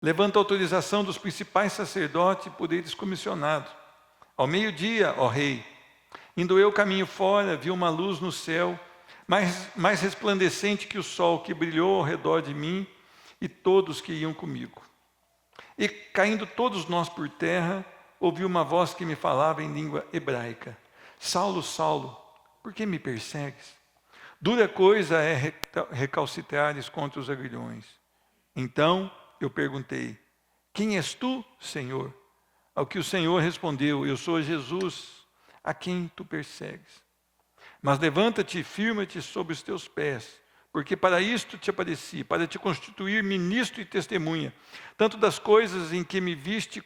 Levanta a autorização dos principais sacerdotes e poderes comissionados. Ao meio-dia, ó rei, indo eu caminho fora, vi uma luz no céu, mais resplandecente que o sol, que brilhou ao redor de mim e todos que iam comigo. E caindo todos nós por terra, ouvi uma voz que me falava em língua hebraica: Saulo, Saulo, por que me persegues? Dura coisa é recalcitrares contra os aguilhões. Então eu perguntei: quem és tu, Senhor? Ao que o Senhor respondeu: eu sou Jesus, a quem tu persegues. Mas levanta-te e firma-te sobre os teus pés, porque para isto te apareci, para te constituir ministro e testemunha, tanto das coisas em que me viste,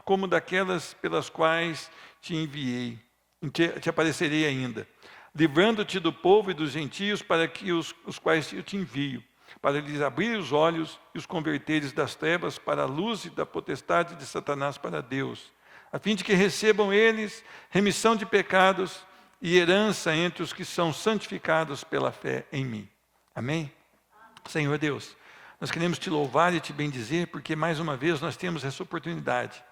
como daquelas pelas quais te enviei. Te aparecerei ainda, livrando-te do povo e dos gentios, para que os quais eu te envio, para lhes abrir os olhos e os converteres das trevas para a luz e da potestade de Satanás para Deus, a fim de que recebam eles remissão de pecados e herança entre os que são santificados pela fé em mim. Amém? Senhor Deus, nós queremos te louvar e te bendizer, porque mais uma vez nós temos essa oportunidade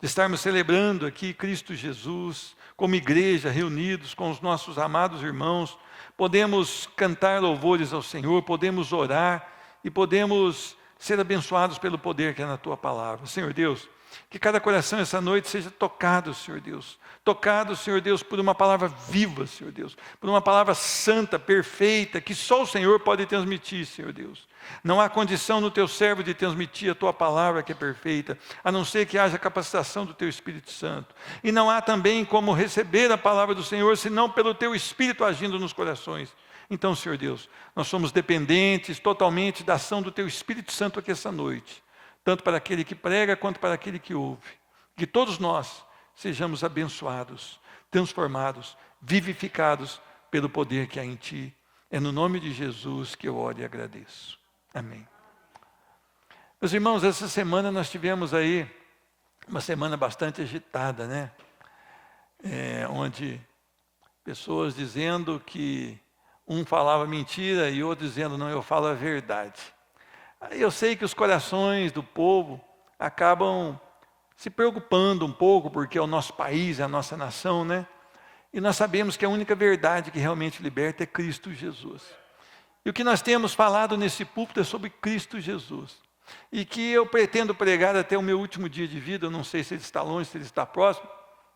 de estarmos celebrando aqui Cristo Jesus, como igreja, reunidos com os nossos amados irmãos. Podemos cantar louvores ao Senhor, podemos orar e podemos ser abençoados pelo poder que é na Tua palavra. Senhor Deus, que cada coração essa noite seja tocado, Senhor Deus. Tocado, Senhor Deus, por uma palavra viva, Senhor Deus. Por uma palavra santa, perfeita, que só o Senhor pode transmitir, Senhor Deus. Não há condição no Teu servo de transmitir a Tua palavra que é perfeita, a não ser que haja capacitação do Teu Espírito Santo. E não há também como receber a palavra do Senhor, senão pelo Teu Espírito agindo nos corações. Então, Senhor Deus, nós somos dependentes totalmente da ação do Teu Espírito Santo aqui essa noite, tanto para aquele que prega, quanto para aquele que ouve. Que todos nós sejamos abençoados, transformados, vivificados pelo poder que há em Ti. É no nome de Jesus que eu oro e agradeço. Amém. Meus irmãos, essa semana nós tivemos aí uma semana bastante agitada, né? Onde pessoas dizendo que um falava mentira e outro dizendo, não, eu falo a verdade. Eu sei que os corações do povo acabam se preocupando um pouco, porque é o nosso país, é a nossa nação, né? E nós sabemos que a única verdade que realmente liberta é Cristo Jesus. E o que nós temos falado nesse púlpito é sobre Cristo Jesus. E que eu pretendo pregar até o meu último dia de vida, eu não sei se ele está longe, se ele está próximo,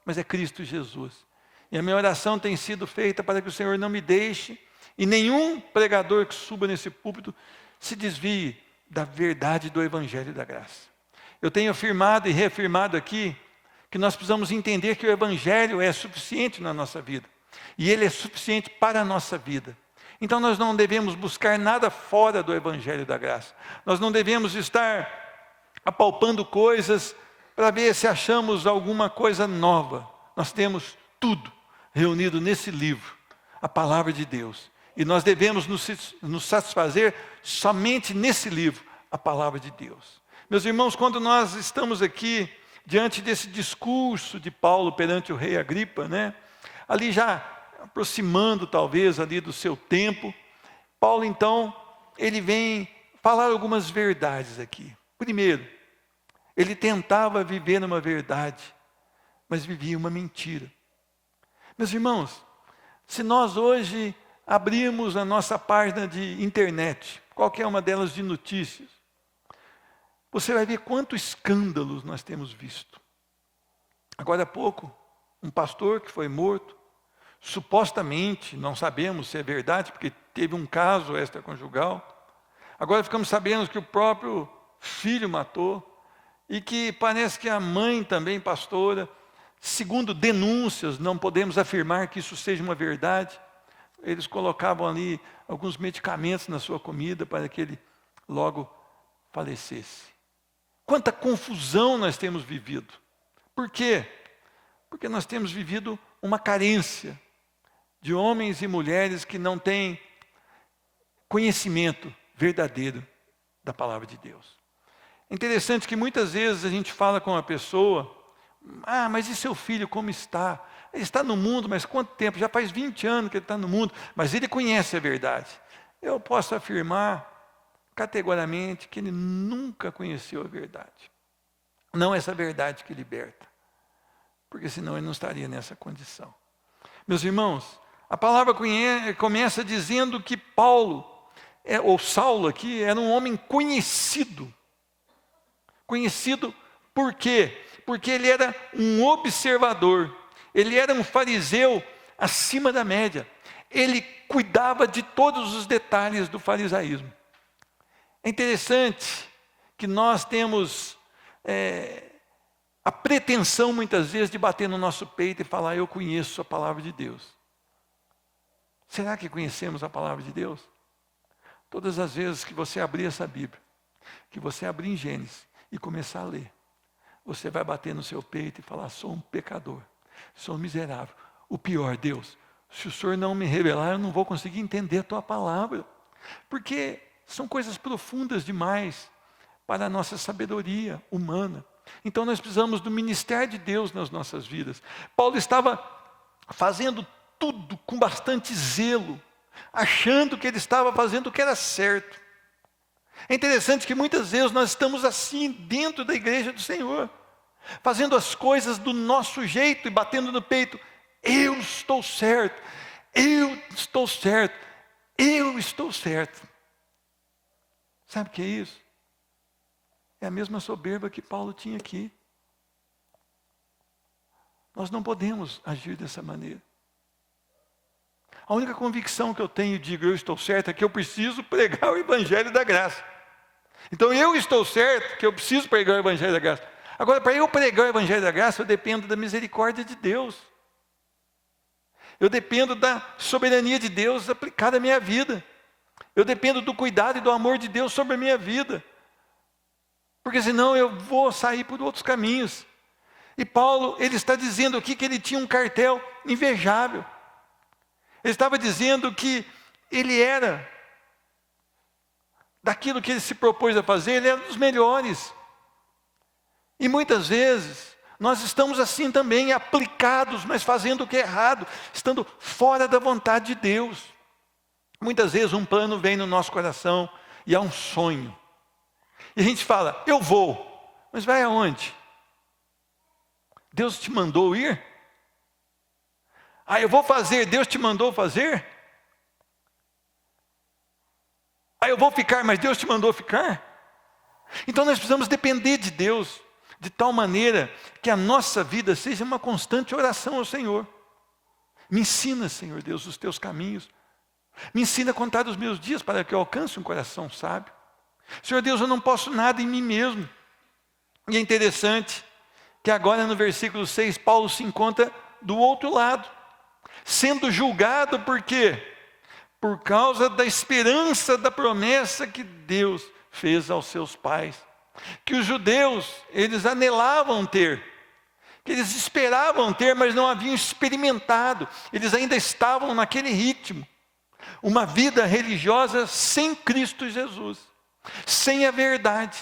mas é Cristo Jesus. E a minha oração tem sido feita para que o Senhor não me deixe, e nenhum pregador que suba nesse púlpito se desvie da verdade do Evangelho da Graça. Eu tenho afirmado e reafirmado aqui que nós precisamos entender que o Evangelho é suficiente na nossa vida. E ele é suficiente para a nossa vida. Então nós não devemos buscar nada fora do Evangelho da Graça. Nós não devemos estar apalpando coisas para ver se achamos alguma coisa nova. Nós temos tudo reunido nesse livro, a Palavra de Deus. E nós devemos nos satisfazer somente nesse livro, a Palavra de Deus. Meus irmãos, quando nós estamos aqui, diante desse discurso de Paulo perante o rei Agripa, né? Ali já aproximando talvez ali do seu tempo, Paulo então, ele vem falar algumas verdades aqui. Primeiro, ele tentava viver numa verdade, mas vivia uma mentira. Meus irmãos, se nós hoje abrimos a nossa página de internet, qualquer uma delas de notícias, você vai ver quantos escândalos nós temos visto. Agora há pouco, um pastor que foi morto, supostamente, não sabemos se é verdade, porque teve um caso extraconjugal. Agora ficamos sabendo que o próprio filho matou, e que parece que a mãe também, pastora, segundo denúncias, não podemos afirmar que isso seja uma verdade, eles colocavam ali alguns medicamentos na sua comida para que ele logo falecesse. Quanta confusão nós temos vivido. Por quê? Porque nós temos vivido uma carência de homens e mulheres que não têm conhecimento verdadeiro da palavra de Deus. É interessante que muitas vezes a gente fala com uma pessoa, mas e seu filho como está? Ele está no mundo, mas quanto tempo? Já faz 20 anos que ele está no mundo, mas ele conhece a verdade. Eu posso afirmar categoricamente que ele nunca conheceu a verdade. Não essa verdade que liberta, porque senão ele não estaria nessa condição. Meus irmãos, a palavra começa dizendo que Paulo, ou Saulo aqui, era um homem conhecido. Conhecido por quê? Porque ele era um observador, ele era um fariseu acima da média. Ele cuidava de todos os detalhes do farisaísmo. É interessante que nós temos a pretensão muitas vezes de bater no nosso peito e falar: eu conheço a palavra de Deus. Será que conhecemos a palavra de Deus? Todas as vezes que você abrir essa Bíblia, que você abrir em Gênesis e começar a ler, você vai bater no seu peito e falar: sou um pecador, sou um miserável. O pior, Deus, se o Senhor não me revelar, eu não vou conseguir entender a tua palavra, porque são coisas profundas demais para a nossa sabedoria humana. Então nós precisamos do ministério de Deus nas nossas vidas. Paulo estava fazendo tudo com bastante zelo, achando que ele estava fazendo o que era certo. É interessante que muitas vezes nós estamos assim dentro da igreja do Senhor, fazendo as coisas do nosso jeito e batendo no peito: eu estou certo, eu estou certo, eu estou certo. Sabe o que é isso? É a mesma soberba que Paulo tinha aqui. Nós não podemos agir dessa maneira. A única convicção que eu tenho e digo: eu estou certo, é que eu preciso pregar o Evangelho da Graça. Então eu estou certo que eu preciso pregar o Evangelho da Graça. Agora, para eu pregar o Evangelho da Graça, eu dependo da misericórdia de Deus. Eu dependo da soberania de Deus aplicada à minha vida. Eu dependo do cuidado e do amor de Deus sobre a minha vida. Porque senão eu vou sair por outros caminhos. E Paulo, ele está dizendo aqui que ele tinha um cartel invejável. Ele estava dizendo que ele era, daquilo que ele se propôs a fazer, ele era dos melhores. E muitas vezes, nós estamos assim também, aplicados, mas fazendo o que é errado, estando fora da vontade de Deus. Muitas vezes um plano vem no nosso coração e há um sonho. E a gente fala: eu vou, mas vai aonde? Deus te mandou ir? Eu vou fazer, Deus te mandou fazer? Eu vou ficar, mas Deus te mandou ficar? Então nós precisamos depender de Deus, de tal maneira que a nossa vida seja uma constante oração ao Senhor. Me ensina, Senhor Deus, os teus caminhos. Me ensina a contar os meus dias para que eu alcance um coração sábio. Senhor Deus, eu não posso nada em mim mesmo. E é interessante que agora no versículo 6, Paulo se encontra do outro lado, sendo julgado por quê? Por causa da esperança da promessa que Deus fez aos seus pais. Que os judeus, eles anelavam ter, que eles esperavam ter, mas não haviam experimentado. Eles ainda estavam naquele ritmo. Uma vida religiosa sem Cristo Jesus, sem a verdade.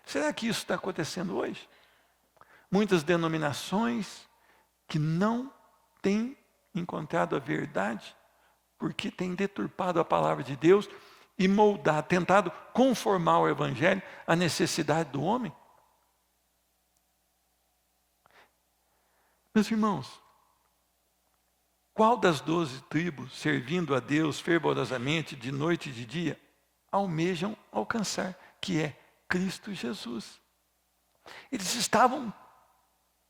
Será que isso está acontecendo hoje? Muitas denominações que não têm encontrado a verdade, porque têm deturpado a palavra de Deus e moldado, tentado conformar o Evangelho à necessidade do homem. Meus irmãos, qual das 12 tribos, servindo a Deus fervorosamente de noite e de dia, almejam alcançar, que é Cristo Jesus? Eles estavam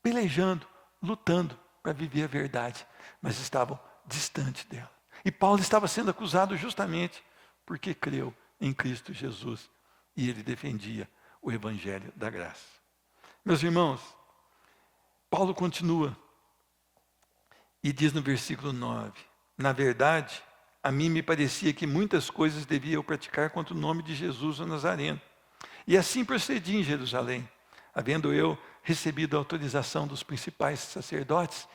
pelejando, lutando para viver a verdade, mas estavam distantes dela. E Paulo estava sendo acusado justamente porque creu em Cristo Jesus e ele defendia o Evangelho da Graça. Meus irmãos, Paulo continua e diz no versículo 9: na verdade, a mim me parecia que muitas coisas devia eu praticar contra o nome de Jesus o Nazareno. E assim procedi em Jerusalém, havendo eu recebido a autorização dos principais sacerdotes.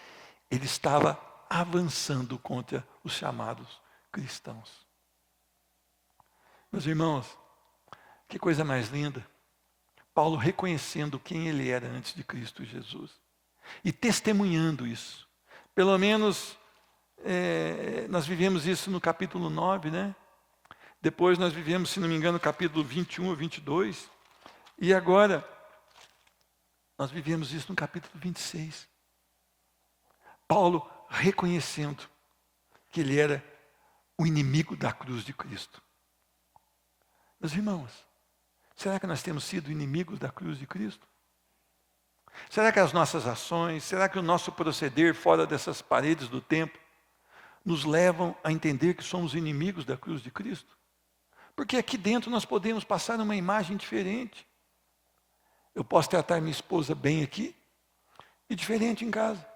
Ele estava avançando contra os chamados cristãos. Meus irmãos, que coisa mais linda. Paulo reconhecendo quem ele era antes de Cristo Jesus e testemunhando isso. Pelo menos nós vivemos isso no capítulo 9, né? Depois nós vivemos, se não me engano, capítulo 21 ou 22. E agora, nós vivemos isso no capítulo 26. Paulo reconhecendo que ele era o inimigo da cruz de Cristo. Meus irmãos, será que nós temos sido inimigos da cruz de Cristo? Será que as nossas ações, será que o nosso proceder fora dessas paredes do templo nos levam a entender que somos inimigos da cruz de Cristo? Porque aqui dentro nós podemos passar uma imagem diferente. Eu posso tratar minha esposa bem aqui e diferente em casa.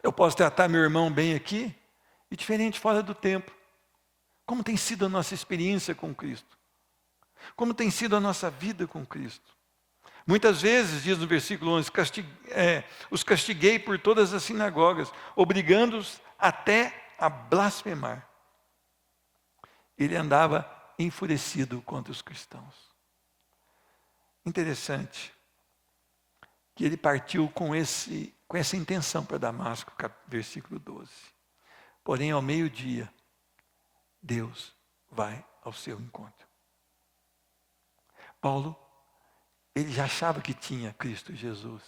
Eu posso tratar meu irmão bem aqui e diferente fora do templo. Como tem sido a nossa experiência com Cristo? Como tem sido a nossa vida com Cristo? Muitas vezes, diz no versículo 11, os castiguei por todas as sinagogas, obrigando-os até a blasfemar. Ele andava enfurecido contra os cristãos. Interessante que ele partiu com essa intenção para Damasco, versículo 12. Porém, ao meio-dia, Deus vai ao seu encontro. Paulo, ele já achava que tinha Cristo Jesus.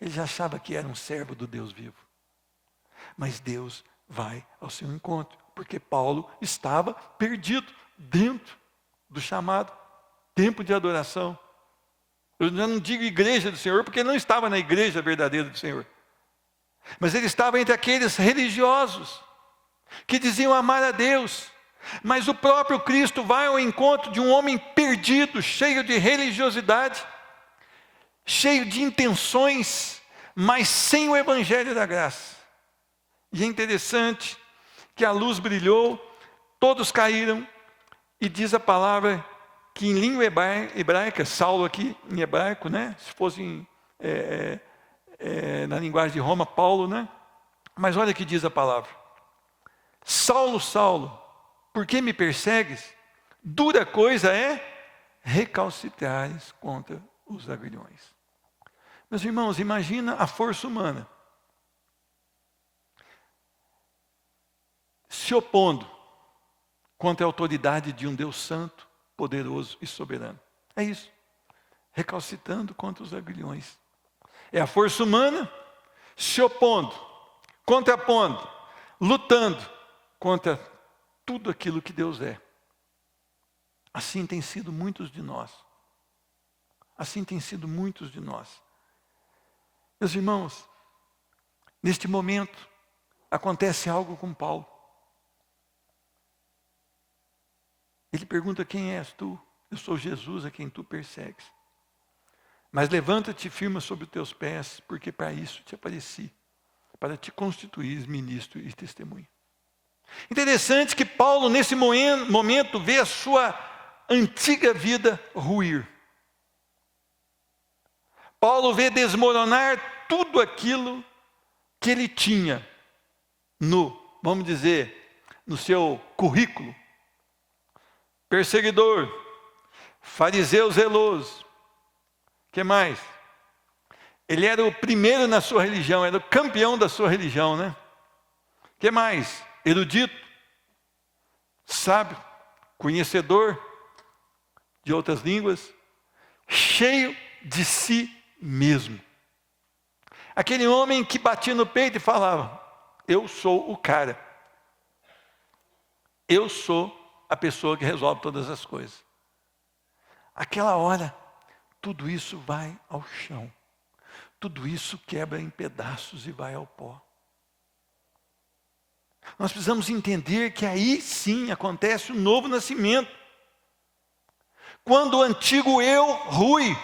Ele já achava que era um servo do Deus vivo. Mas Deus vai ao seu encontro, porque Paulo estava perdido dentro do chamado tempo de adoração. Eu já não digo igreja do Senhor, porque ele não estava na igreja verdadeira do Senhor. Mas ele estava entre aqueles religiosos que diziam amar a Deus. Mas o próprio Cristo vai ao encontro de um homem perdido, cheio de religiosidade, cheio de intenções, mas sem o evangelho da graça. E é interessante que a luz brilhou, todos caíram, e diz a palavra que em língua hebraica, Saulo aqui em hebraico, né? Se fosse na linguagem de Roma, Paulo, né? Mas olha o que diz a palavra. Saulo, Saulo, por que me persegues? Dura coisa é recalcitrares contra os aguilhões. Meus irmãos, imagina a força humana se opondo contra a autoridade de um Deus santo, poderoso e soberano. É isso. Recalcitrando contra os aguilhões. É a força humana se opondo, contrapondo, lutando contra tudo aquilo que Deus é. Assim tem sido muitos de nós. Assim tem sido muitos de nós. Meus irmãos, neste momento, acontece algo com Paulo. Ele pergunta: quem és tu? Eu sou Jesus a quem tu persegues. Mas levanta-te e firma sobre os teus pés, porque para isso te apareci, para te constituir ministro e testemunha. Interessante que Paulo, nesse momento, vê a sua antiga vida ruir. Paulo vê desmoronar tudo aquilo que ele tinha vamos dizer, no seu currículo. Perseguidor, fariseu zeloso. O que mais? Ele era o primeiro na sua religião, era o campeão da sua religião, né? O que mais? Erudito, sábio, conhecedor de outras línguas, cheio de si mesmo. Aquele homem que batia no peito e falava: eu sou o cara. Eu sou a pessoa que resolve todas as coisas. Aquela hora, tudo isso vai ao chão. Tudo isso quebra em pedaços e vai ao pó. Nós precisamos entender que aí sim acontece o novo nascimento. Quando o antigo eu rui,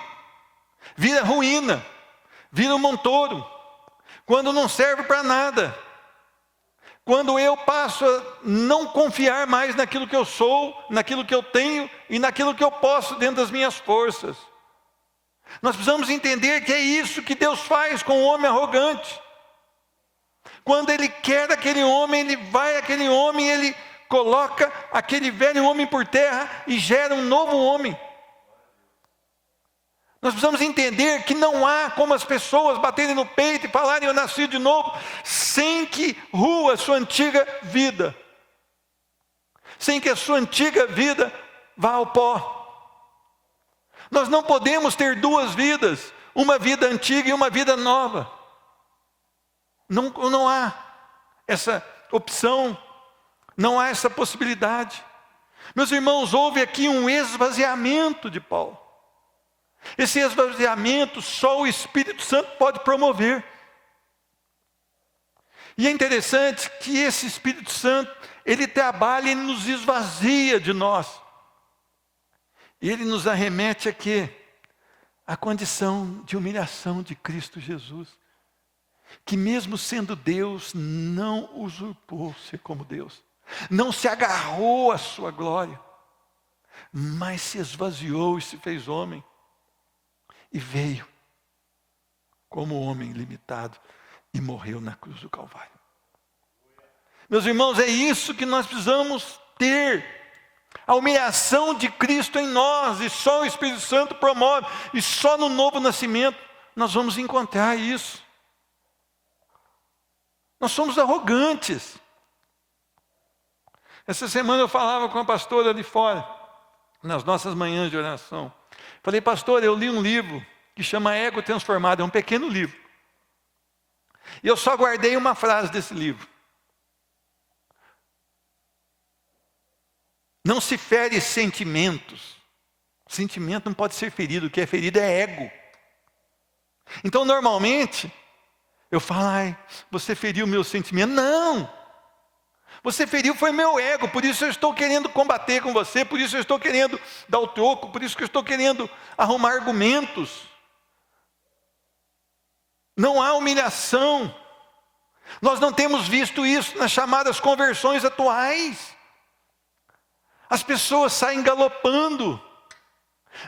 vira ruína, vira um montouro. Quando não serve para nada. Quando eu passo a não confiar mais naquilo que eu sou, naquilo que eu tenho e naquilo que eu posso dentro das minhas forças. Nós precisamos entender que é isso que Deus faz com o homem arrogante. Quando Ele quer aquele homem, Ele vai àquele homem, Ele coloca aquele velho homem por terra e gera um novo homem. Nós precisamos entender que não há como as pessoas baterem no peito e falarem: eu nasci de novo, sem que rua a sua antiga vida. sem que a sua antiga vida vá ao pó. Nós não podemos ter duas vidas, uma vida antiga e uma vida nova. Não há essa opção, não há essa possibilidade. Meus irmãos, houve aqui um esvaziamento de Paulo. Esse esvaziamento só o Espírito Santo pode promover. E é interessante que esse Espírito Santo, ele trabalha e nos esvazia de nós. E ele nos arremete a quê? A condição de humilhação de Cristo Jesus. Que mesmo sendo Deus, não usurpou ser como Deus. Não se agarrou à sua glória. Mas se esvaziou e se fez homem. E veio como homem limitado e morreu na cruz do Calvário. Meus irmãos, é isso que nós precisamos ter. A humilhação de Cristo em nós, e só o Espírito Santo promove, e só no novo nascimento nós vamos encontrar isso. Nós somos arrogantes. Essa semana eu falava com a pastora ali fora, nas nossas manhãs de oração. Falei, pastor, eu li um livro que chama Ego Transformado, é um pequeno livro. E eu só guardei uma frase desse livro. Não se fere sentimentos. Sentimento não pode ser ferido, o que é ferido é ego. Então, normalmente, eu falo, ai, você feriu o meu sentimento. Não! Você feriu foi meu ego, por isso eu estou querendo combater com você, por isso eu estou querendo dar o troco, por isso que eu estou querendo arrumar argumentos. Não há humilhação. Nós não temos visto isso nas chamadas conversões atuais. As pessoas saem galopando,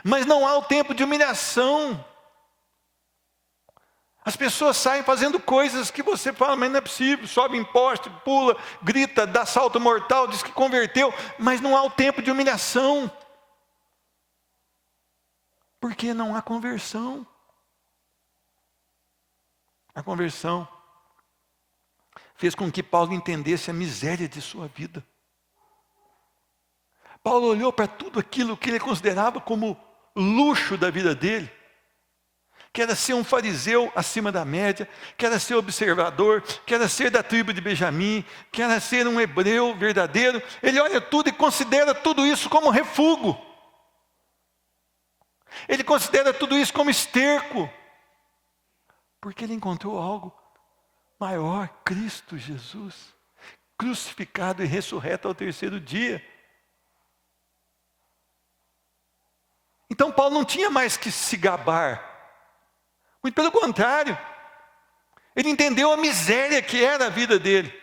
mas não há o tempo de humilhação. As pessoas saem fazendo coisas que você fala, mas não é possível, sobe em poste, pula, grita, dá salto mortal, diz que converteu, mas não há o tempo de humilhação. Porque não há conversão. A conversão fez com que Paulo entendesse a miséria de sua vida. Paulo olhou para tudo aquilo que ele considerava como luxo da vida dele, que era ser um fariseu acima da média, que era ser observador, que era ser da tribo de Benjamim, que era ser um hebreu verdadeiro. Ele olha tudo e considera tudo isso como refúgio. Ele considera tudo isso como esterco, porque ele encontrou algo maior, Cristo Jesus, crucificado e ressurreto ao terceiro dia. Então Paulo não tinha mais que se gabar. Muito pelo contrário. Ele entendeu a miséria que era a vida dele.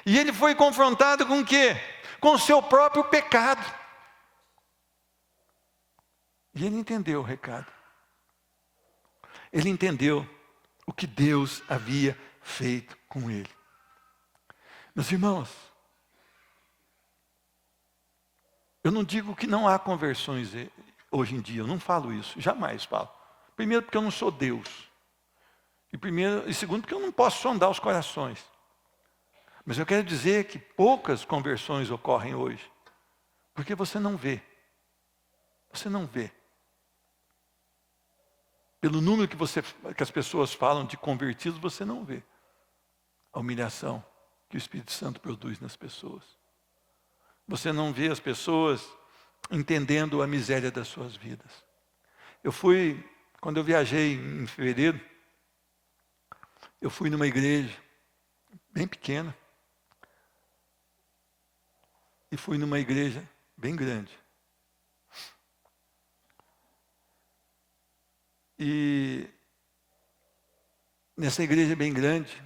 E ele foi confrontado com o quê? Com o seu próprio pecado. E ele entendeu o recado. Ele entendeu o que Deus havia feito com ele. Meus irmãos, eu não digo que não há conversões hoje em dia, eu não falo isso, jamais falo. Primeiro porque eu não sou Deus. E segundo porque eu não posso sondar os corações. Mas eu quero dizer que poucas conversões ocorrem hoje. Porque você não vê. Você não vê. Pelo número que as pessoas falam de convertidos, você não vê a humilhação que o Espírito Santo produz nas pessoas. Você não vê as pessoas entendendo a miséria das suas vidas. Quando eu viajei em fevereiro, eu fui numa igreja bem pequena e fui numa igreja bem grande. E nessa igreja bem grande,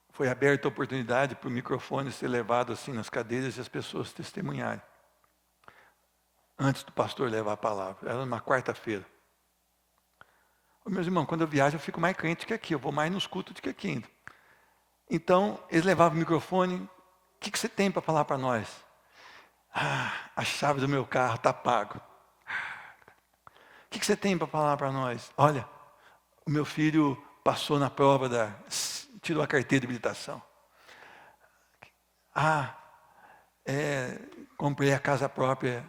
foi aberta a oportunidade para o microfone ser levado assim nas cadeiras e as pessoas testemunharem. Antes do pastor levar a palavra. Era uma quarta-feira. Meus irmãos, quando eu viajo eu fico mais crente que aqui. Eu vou mais nos cultos do que aqui ainda. Então, eles levavam o microfone. O que você tem para falar para nós? A chave do meu carro está pago. O que você tem para falar para nós? Olha, o meu filho passou na prova tirou a carteira de habilitação. comprei a casa própria,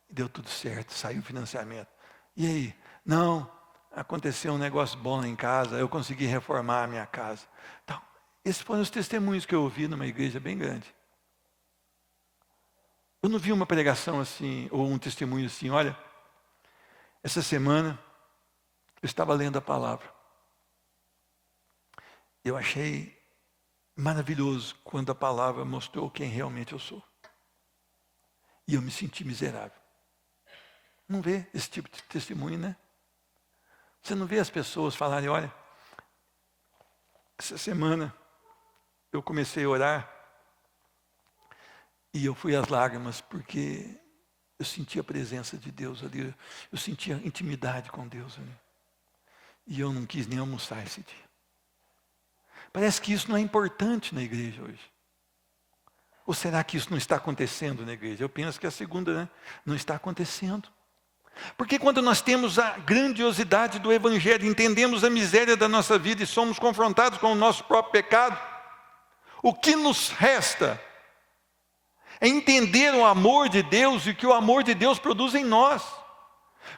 deu tudo certo, saiu o financiamento. E aí? Não, aconteceu um negócio bom lá em casa, eu consegui reformar a minha casa. Então, esses foram os testemunhos que eu ouvi numa igreja bem grande. Eu não vi uma pregação assim, ou um testemunho assim, olha, essa semana eu estava lendo a palavra. Eu achei maravilhoso quando a palavra mostrou quem realmente eu sou. E eu me senti miserável. Não vê esse tipo de testemunho, né? Você não vê as pessoas falarem, olha, essa semana eu comecei a orar e eu fui às lágrimas porque eu senti a presença de Deus ali, eu senti a intimidade com Deus ali. E eu não quis nem almoçar esse dia. Parece que isso não é importante na igreja hoje. Ou será que isso não está acontecendo na igreja? Eu penso que a segunda, né? Não está acontecendo. Porque quando nós temos a grandiosidade do Evangelho, entendemos a miséria da nossa vida e somos confrontados com o nosso próprio pecado, o que nos resta é entender o amor de Deus e o que o amor de Deus produz em nós.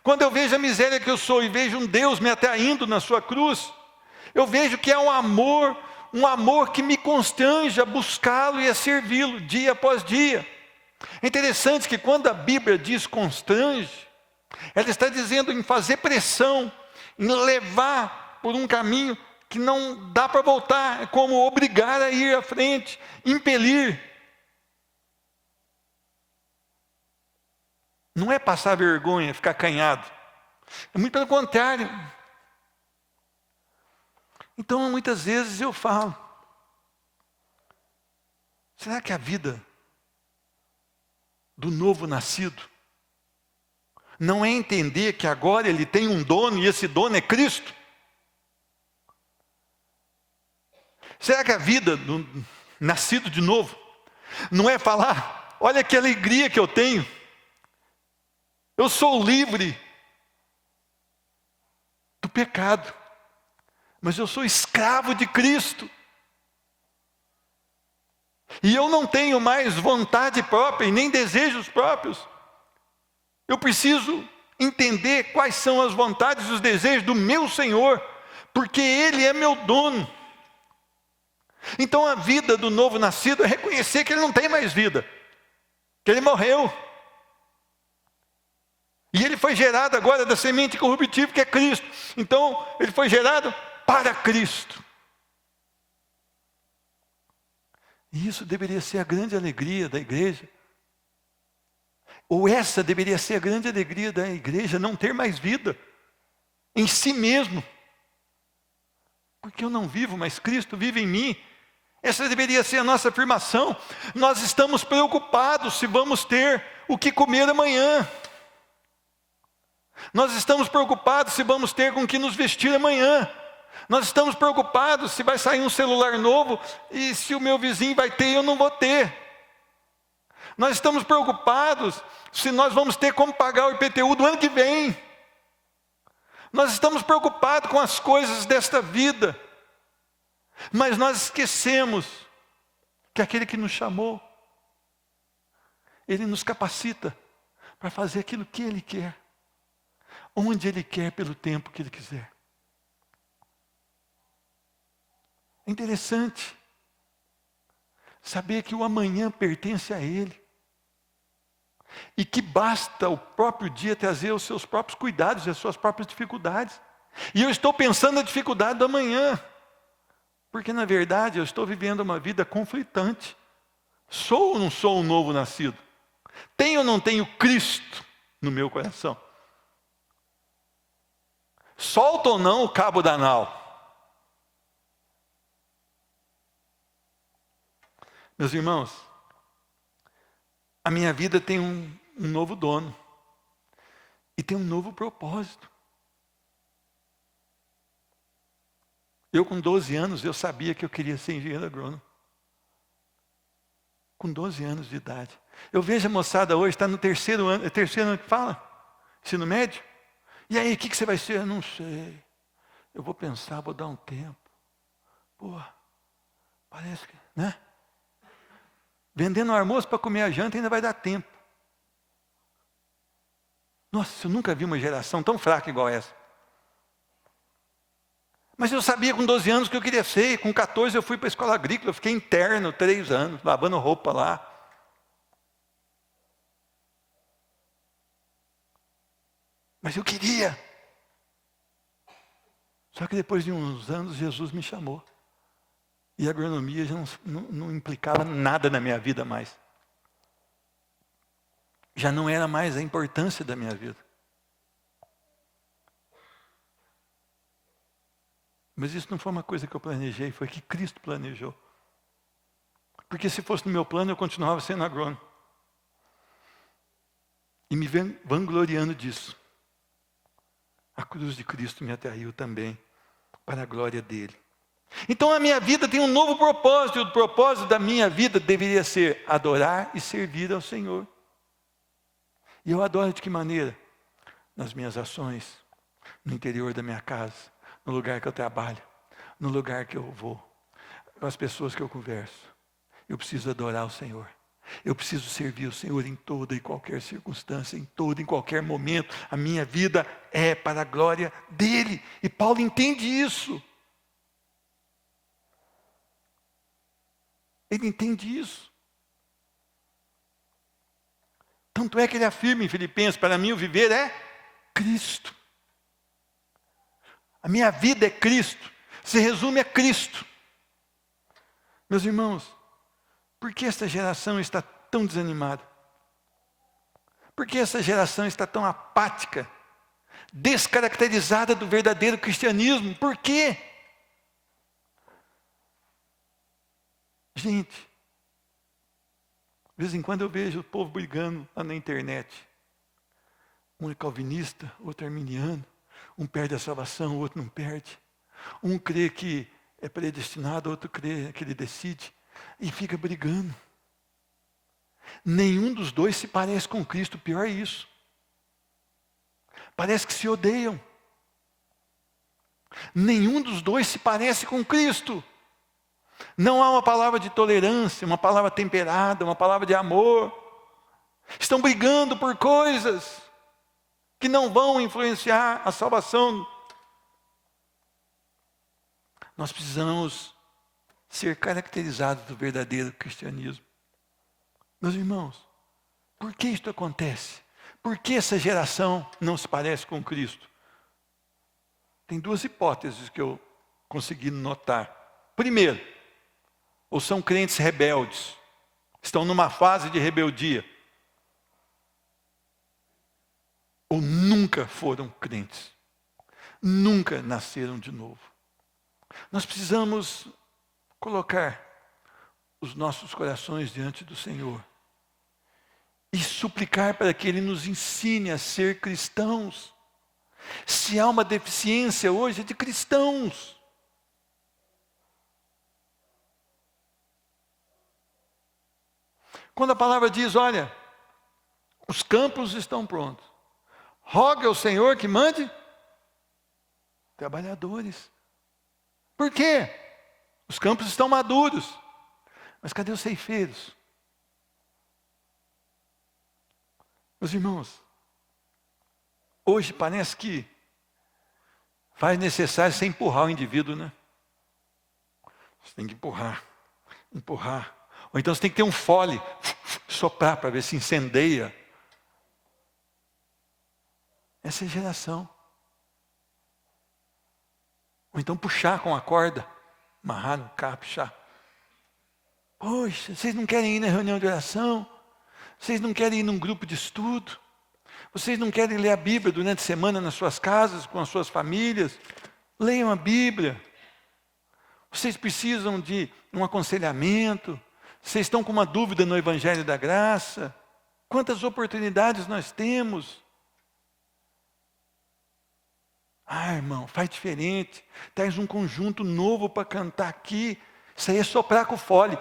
Quando eu vejo a miséria que eu sou e vejo um Deus me atraindo na sua cruz, eu vejo que é um amor que me constrange a buscá-lo e a servi-lo dia após dia. É interessante que quando a Bíblia diz constrange, ela está dizendo em fazer pressão, em levar por um caminho que não dá para voltar, é como obrigar a ir à frente, impelir. Não é passar vergonha, ficar acanhado. É muito pelo contrário. Então, muitas vezes eu falo, será que a vida do novo nascido não é entender que agora ele tem um dono e esse dono é Cristo? Será que a vida do nascido de novo não é falar, olha que alegria que eu tenho, eu sou livre do pecado, mas eu sou escravo de Cristo. E eu não tenho mais vontade própria e nem desejos próprios. Eu preciso entender quais são as vontades e os desejos do meu Senhor, porque Ele é meu dono. Então a vida do novo nascido é reconhecer que ele não tem mais vida, que ele morreu. E ele foi gerado agora da semente corruptível que é Cristo. Então ele foi gerado para Cristo. E isso deveria ser a grande alegria da igreja. Ou essa deveria ser a grande alegria da igreja, não ter mais vida em si mesmo. Porque eu não vivo, mas Cristo vive em mim. Essa deveria ser a nossa afirmação. Nós estamos preocupados se vamos ter o que comer amanhã. Nós estamos preocupados se vamos ter com o que nos vestir amanhã. Nós estamos preocupados se vai sair um celular novo e se o meu vizinho vai ter e eu não vou ter. Nós estamos preocupados se nós vamos ter como pagar o IPTU do ano que vem. Nós estamos preocupados com as coisas desta vida. Mas nós esquecemos que aquele que nos chamou, Ele nos capacita para fazer aquilo que Ele quer, onde Ele quer, pelo tempo que Ele quiser. É interessante saber que o amanhã pertence a Ele e que basta o próprio dia trazer os seus próprios cuidados e as suas próprias dificuldades. E eu estou pensando na dificuldade do amanhã, porque na verdade eu estou vivendo uma vida conflitante. Sou ou não sou um novo nascido? Tenho ou não tenho Cristo no meu coração? Solto ou não o cabo da nau? Meus irmãos, a minha vida tem um novo dono e tem um novo propósito. Eu com 12 anos, eu sabia que eu queria ser engenheiro agrônomo. Com 12 anos de idade. Eu vejo a moçada hoje, está no terceiro ano, é terceiro ano que fala? Ensino médio? E aí, o que você vai ser? Eu não sei. Eu vou pensar, vou dar um tempo. Pô, parece que, né? Vendendo o almoço para comer a janta ainda vai dar tempo. Nossa, eu nunca vi uma geração tão fraca igual essa. Mas eu sabia com 12 anos que eu queria ser. Com 14 eu fui para a escola agrícola. Eu fiquei interno 3 anos, lavando roupa lá. Mas eu queria. Só que depois de uns anos, Jesus me chamou. E a agronomia já não implicava nada na minha vida mais. Já não era mais a importância da minha vida. Mas isso não foi uma coisa que eu planejei, foi que Cristo planejou. Porque se fosse no meu plano, eu continuava sendo agrônomo. E me vangloriando disso. A cruz de Cristo me atraiu também, para a glória dele. Então a minha vida tem um novo propósito, e o propósito da minha vida deveria ser adorar e servir ao Senhor. E eu adoro de que maneira? Nas minhas ações, no interior da minha casa, no lugar que eu trabalho, no lugar que eu vou, com as pessoas que eu converso. Eu preciso adorar o Senhor. Eu preciso servir o Senhor em toda e qualquer circunstância, em todo e qualquer momento. A minha vida é para a glória dele. E Paulo entende isso. Ele entende isso. Tanto é que ele afirma em Filipenses, para mim o viver é Cristo. A minha vida é Cristo. Se resume a Cristo. Meus irmãos, por que esta geração está tão desanimada? Por que essa geração está tão apática, descaracterizada do verdadeiro cristianismo? Por quê? Gente, de vez em quando eu vejo o povo brigando lá na internet. Um é calvinista, outro é arminiano. Um perde a salvação, o outro não perde. Um crê que é predestinado, outro crê que ele decide. E fica brigando. Nenhum dos dois se parece com Cristo, pior é isso. Parece que se odeiam. Nenhum dos dois se parece com Cristo. Não há uma palavra de tolerância, uma palavra temperada, uma palavra de amor. Estão brigando por coisas que não vão influenciar a salvação. Nós precisamos ser caracterizados do verdadeiro cristianismo. Meus irmãos, por que isto acontece? Por que essa geração não se parece com Cristo? Tem 2 hipóteses que eu consegui notar. Primeiro, ou são crentes rebeldes, estão numa fase de rebeldia, ou nunca foram crentes, nunca nasceram de novo. Nós precisamos colocar os nossos corações diante do Senhor e suplicar para que Ele nos ensine a ser cristãos. Se há uma deficiência hoje, é de cristãos. Quando a palavra diz, olha, os campos estão prontos, rogue ao Senhor que mande trabalhadores. Por quê? Os campos estão maduros. Mas cadê os ceifeiros? Meus irmãos, hoje parece que faz necessário você empurrar o indivíduo, né? Você tem que empurrar. Ou então você tem que ter um fole, soprar para ver se incendeia. Essa é a geração. Ou então puxar com a corda, amarrar no carro, puxar. Poxa, vocês não querem ir na reunião de oração? Vocês não querem ir num grupo de estudo? Vocês não querem ler a Bíblia durante a semana nas suas casas, com as suas famílias? Leiam a Bíblia. Vocês precisam de um aconselhamento. Vocês estão com uma dúvida no Evangelho da Graça. Quantas oportunidades nós temos. Ah, irmão, faz diferente. Traz um conjunto novo para cantar aqui. Isso aí é soprar com fole.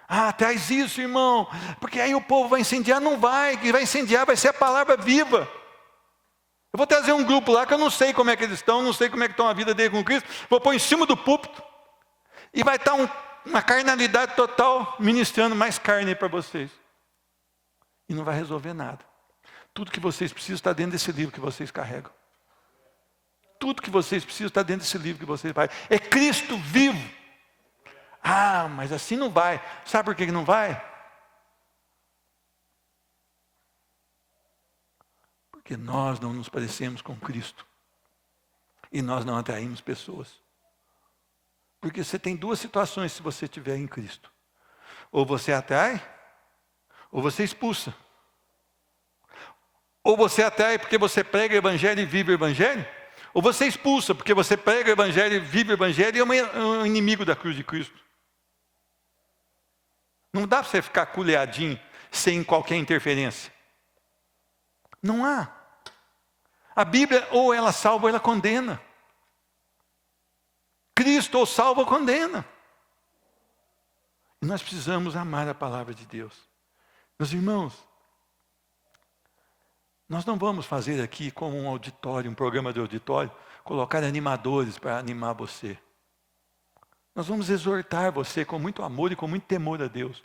Ah, traz isso, irmão. Porque aí o povo vai incendiar. Não vai. Quem vai incendiar vai ser a palavra viva. Eu vou trazer um grupo lá que eu não sei como é que eles estão. Não sei como é que estão a vida dele com Cristo. Vou pôr em cima do púlpito. E vai estar uma carnalidade total ministrando mais carne para vocês. E não vai resolver nada. Tudo que vocês precisam está dentro desse livro que vocês carregam. Tudo que vocês precisam está dentro desse livro que vocês fazem. É Cristo vivo. Ah, mas assim não vai. Sabe por que não vai? Porque nós não nos parecemos com Cristo. E nós não atraímos pessoas. Porque você tem duas situações se você estiver em Cristo. Ou você atrai, ou você expulsa. Ou você atrai porque você prega o Evangelho e vive o Evangelho. Ou você expulsa porque você prega o Evangelho e vive o Evangelho e é um inimigo da cruz de Cristo. Não dá para você ficar culeadinho sem qualquer interferência. Não há. A Bíblia ou ela salva ou ela condena. Cristo ou salva ou condena. E nós precisamos amar a palavra de Deus. Meus irmãos, nós não vamos fazer aqui como um auditório, um programa de auditório, colocar animadores para animar você. Nós vamos exortar você com muito amor e com muito temor a Deus,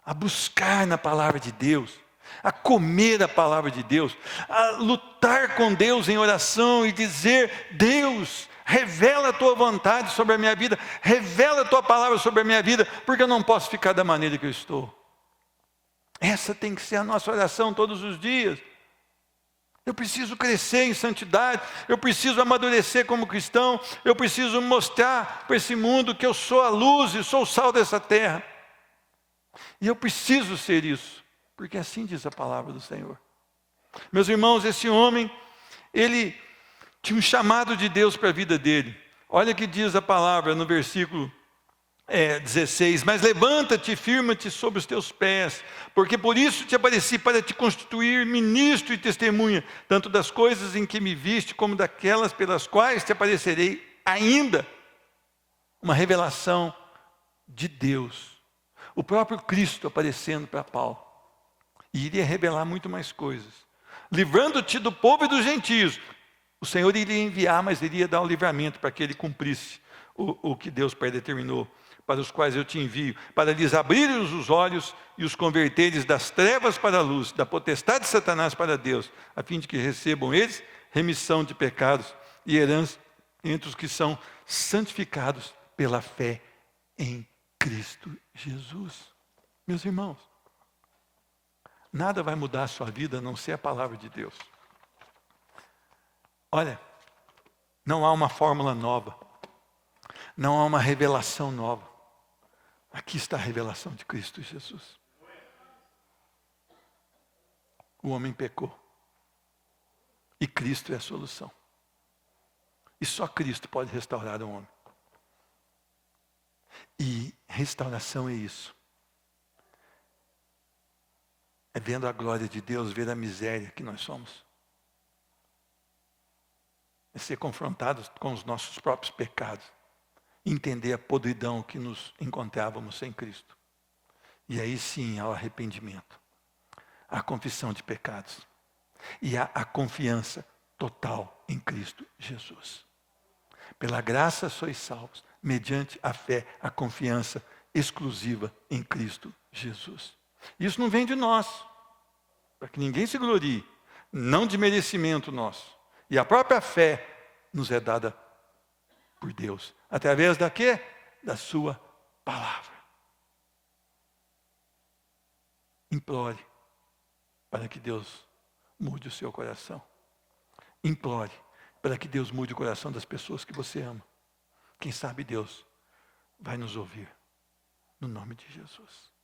a buscar na palavra de Deus, a comer a palavra de Deus, a lutar com Deus em oração e dizer: Deus, revela a tua vontade sobre a minha vida, revela a tua palavra sobre a minha vida, porque eu não posso ficar da maneira que eu estou. Essa tem que ser a nossa oração todos os dias. Eu preciso crescer em santidade, eu preciso amadurecer como cristão, eu preciso mostrar para esse mundo que eu sou a luz e sou o sal dessa terra. E eu preciso ser isso, porque assim diz a palavra do Senhor. Meus irmãos, esse homem, ele tinha um chamado de Deus para a vida dele. Olha o que diz a palavra no versículo 16: mas levanta-te e firma-te sobre os teus pés, porque por isso te apareci, para te constituir ministro e testemunha, tanto das coisas em que me viste, como daquelas pelas quais te aparecerei ainda. Uma revelação de Deus, o próprio Cristo aparecendo para Paulo, e iria revelar muito mais coisas, livrando-te do povo e dos gentios. O Senhor iria enviar, mas iria dar um livramento para que ele cumprisse o que Deus predeterminou, para os quais eu te envio, para lhes abrir os olhos e os converteres das trevas para a luz, da potestade de Satanás para Deus, a fim de que recebam eles remissão de pecados e herança entre os que são santificados pela fé em Cristo Jesus. Meus irmãos, nada vai mudar a sua vida a não ser a palavra de Deus. Olha, não há uma fórmula nova, não há uma revelação nova. Aqui está a revelação de Cristo Jesus. O homem pecou. E Cristo é a solução. E só Cristo pode restaurar o homem. E restauração é isso. É vendo a glória de Deus, ver a miséria que nós somos. É ser confrontados com os nossos próprios pecados. Entender a podridão que nos encontrávamos sem Cristo. E aí sim há o arrependimento, a confissão de pecados e a confiança total em Cristo Jesus. Pela graça sois salvos, mediante a fé, a confiança exclusiva em Cristo Jesus. Isso não vem de nós, para que ninguém se glorie, não de merecimento nosso. E a própria fé nos é dada por Deus. Através da quê? Da sua palavra. Implore para que Deus mude o seu coração. Implore para que Deus mude o coração das pessoas que você ama. Quem sabe Deus vai nos ouvir. No nome de Jesus.